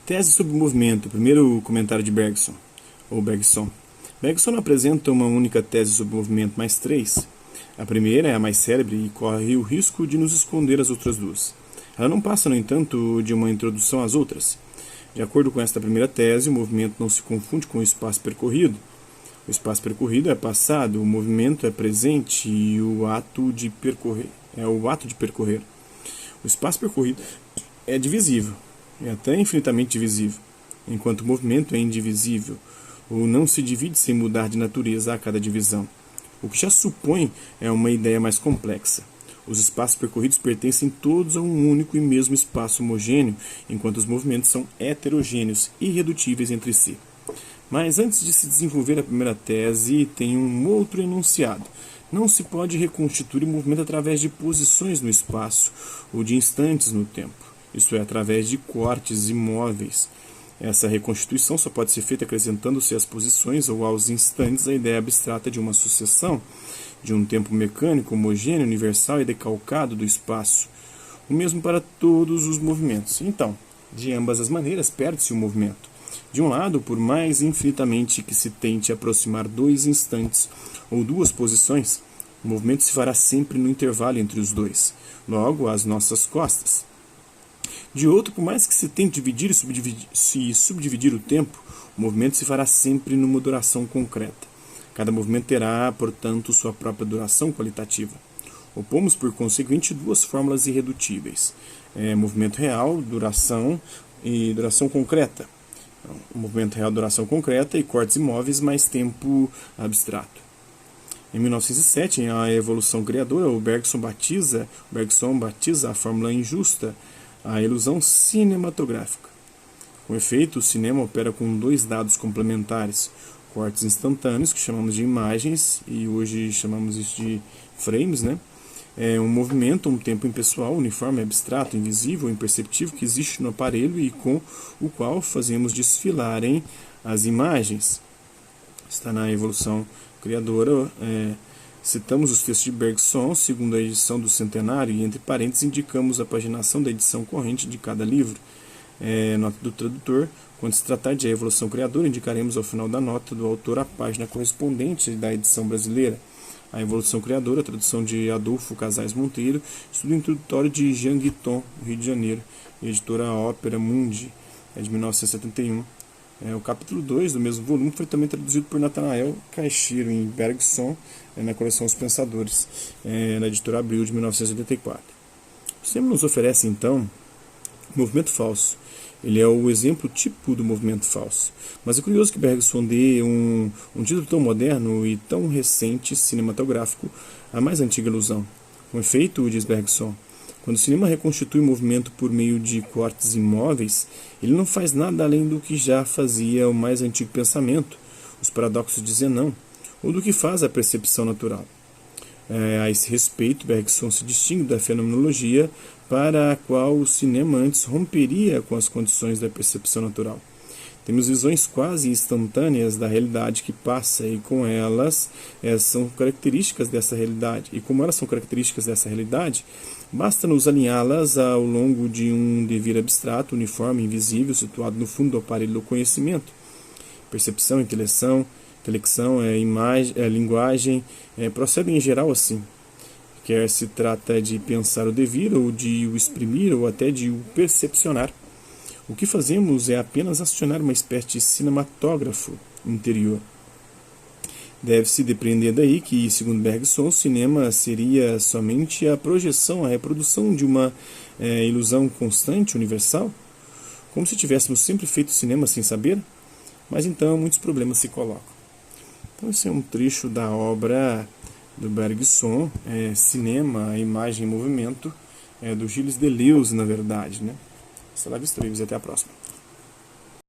Tese sobre o movimento. Primeiro comentário de Bergson, ou Bergson. Bergson não apresenta uma única tese sobre o movimento, mas três. A primeira é a mais célebre e corre o risco de nos esconder as outras duas. Ela não passa, no entanto, de uma introdução às outras. De acordo com esta primeira tese, o movimento não se confunde com o espaço percorrido. O espaço percorrido é passado, o movimento é presente e o ato de percorrer é o ato de percorrer. O espaço percorrido é divisível, é até infinitamente divisível, enquanto o movimento é indivisível, ou não se divide sem mudar de natureza a cada divisão. O que já supõe é uma ideia mais complexa. Os espaços percorridos pertencem todos a um único e mesmo espaço homogêneo, enquanto os movimentos são heterogêneos, irredutíveis entre si. Mas antes de se desenvolver a primeira tese, tem um outro enunciado. Não se pode reconstituir o movimento através de posições no espaço ou de instantes no tempo. Isto é, através de cortes imóveis. Essa reconstituição só pode ser feita acrescentando-se às posições ou aos instantes a ideia abstrata de uma sucessão, de um tempo mecânico, homogêneo, universal e decalcado do espaço. O mesmo para todos os movimentos. Então, de ambas as maneiras, perde-se o movimento. De um lado, por mais infinitamente que se tente aproximar dois instantes ou duas posições, o movimento se fará sempre no intervalo entre os dois, logo às nossas costas. De outro, por mais que se tente dividir e subdividir o tempo, o movimento se fará sempre numa duração concreta. Cada movimento terá, portanto, sua própria duração qualitativa. Opomos, por conseguinte, duas fórmulas irredutíveis: movimento real, duração e duração concreta. O movimento real, duração concreta, e cortes imóveis mais tempo abstrato. Em 1907, em A Evolução Criadora, o Bergson batiza a fórmula injusta, a ilusão cinematográfica. Com efeito, o cinema opera com dois dados complementares: cortes instantâneos, que chamamos de imagens, e hoje chamamos isso de frames, um movimento, um tempo impessoal, uniforme, abstrato, invisível, imperceptível, que existe no aparelho e com o qual fazemos desfilarem as imagens. Está na Evolução Criadora. Citamos os textos de Bergson, segundo a edição do centenário, e entre parênteses indicamos a paginação da edição corrente de cada livro. Nota do tradutor: quando se tratar de A Evolução Criadora, indicaremos ao final da nota do autor a página correspondente da edição brasileira. A Evolução Criadora, tradução de Adolfo Casais Monteiro, estudo introdutório de Jean Guiton, Rio de Janeiro, editora Ópera Mundi, de 1971. O capítulo 2 do mesmo volume foi também traduzido por Nathanael Caixiro em Bergson, na coleção Os Pensadores, na editora Abril, de 1984. O cinema nos oferece, então, o movimento falso. Ele é o exemplo tipo do movimento falso. Mas é curioso que Bergson dê um título tão moderno e tão recente, cinematográfico, à mais antiga ilusão. Com efeito, diz Bergson, quando o cinema reconstitui o movimento por meio de cortes imóveis, ele não faz nada além do que já fazia o mais antigo pensamento, os paradoxos de Zenão, ou do que faz a percepção natural. A esse respeito, Bergson se distingue da fenomenologia, para a qual o cinema antes romperia com as condições da percepção natural. Temos visões quase instantâneas da realidade que passa, e com elas são características dessa realidade. E como elas são características dessa realidade, basta-nos alinhá-las ao longo de um devir abstrato, uniforme, invisível, situado no fundo do aparelho do conhecimento. Percepção, intelecção, imagem, linguagem, procedem em geral assim. Quer se trata de pensar o devir, ou de o exprimir, ou até de o percepcionar. O que fazemos é apenas acionar uma espécie de cinematógrafo interior. Deve-se depreender daí que, segundo Bergson, o cinema seria somente a projeção, a reprodução de uma ilusão constante, universal? Como se tivéssemos sempre feito cinema sem saber? Mas então muitos problemas se colocam. Então esse é um trecho da obra do Bergson, Cinema, a Imagem e Movimento, do Gilles Deleuze, na verdade. Hasta la vista, e até a próxima.